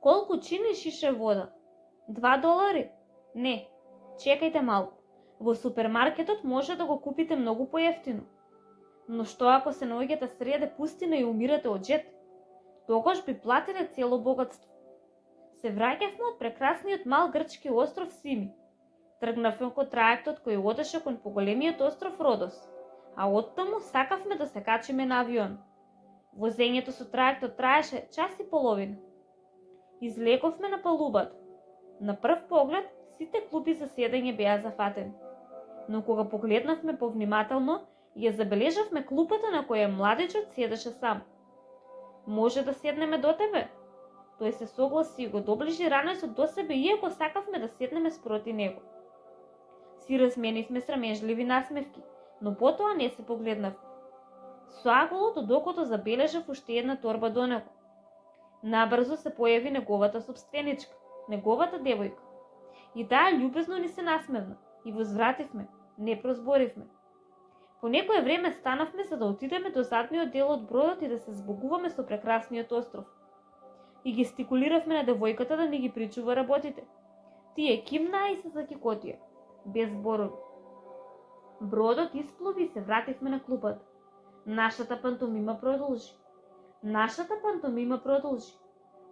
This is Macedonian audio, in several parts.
Колку чини шише вода? $2? Не, чекајте малку. Во супермаркетот може да го купите многу поевтино. Но што ако се наоѓате среде пустина и умирате од жет? Тогаш би платиле цело богатство. Се враќавме од прекрасниот мал грчки остров Сими. Тргнавме кон трајектот кој одеше кон поголемиот остров Родос, а оттаму сакавме да се качиме на авион. Возењето со трајектот траеше час и половина. Излеговме на палубата. На прв поглед сите клупи за седење беа зафатени. Но кога погледнавме повнимателно, ја забележавме клупата на која младичот седеше сам. Може да седнеме до тебе? Тој се согласи и го доближи ранесот до себе, иако сакавме да седнеме спроти него. Си разменивме срамежливи насмевки, но потоа не се погледнавме. Со аголот од окото забележав уште една торба до него. Набрзо се појави неговата собственичка, неговата девојка. И таа љубезно ни се насмевна и возвративме, не прозборивме. По некое време станавме за да отидеме до задниот дел од бројот и да се збогуваме со прекрасниот остров. И гестикулиравме на девојката да ни ги причува работите. Тие кимнаа и се закикотија, без зборови. Бродот исплови и се вративме на клупата. Нашата пантомима продолжи.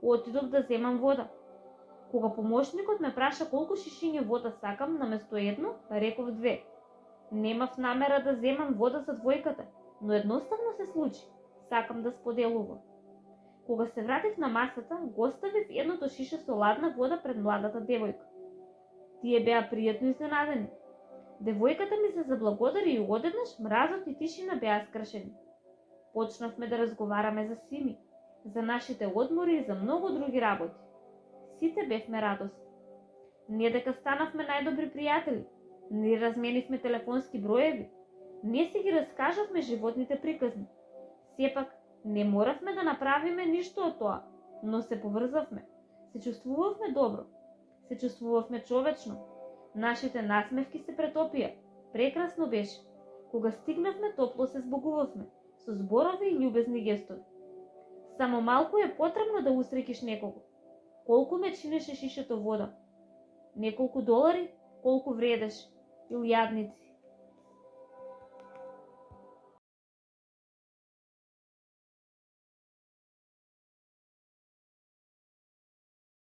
Отидов да земам вода. Кога помошникот ме праша колку шишиња вода сакам, наместо едно, реков 2. Немав намера да земам вода за двојката, но едноставно се случи. Сакам да споделувам. Кога се вратив на масата, го оставив едното шише со ладна вода пред младата девојка. Тие беа пријатно изненадени. Девојката ми се заблагодари и одеднаш мразот и тишина беа скршени. Почнавме да разговараме за Сими, за нашите одмори и за многу други работи. Сите бевме радосни. Не дека станавме најдобри пријатели, не разменивме телефонски броеви, не си ги раскажавме животните приказни. Сепак, не моравме да направиме ништо од тоа, но се поврзавме. Се чувствувавме добро. Се чувствувавме човечно. Нашите насмевки се претопија. Прекрасно беше. Кога стигнавме, топло се збогувавме, со зборови и љубезни гестови. Само малку е потребно да усреќиш некого. Колку ме чинеше шишето вода? Неколку $, колку вредеш? Илјадници.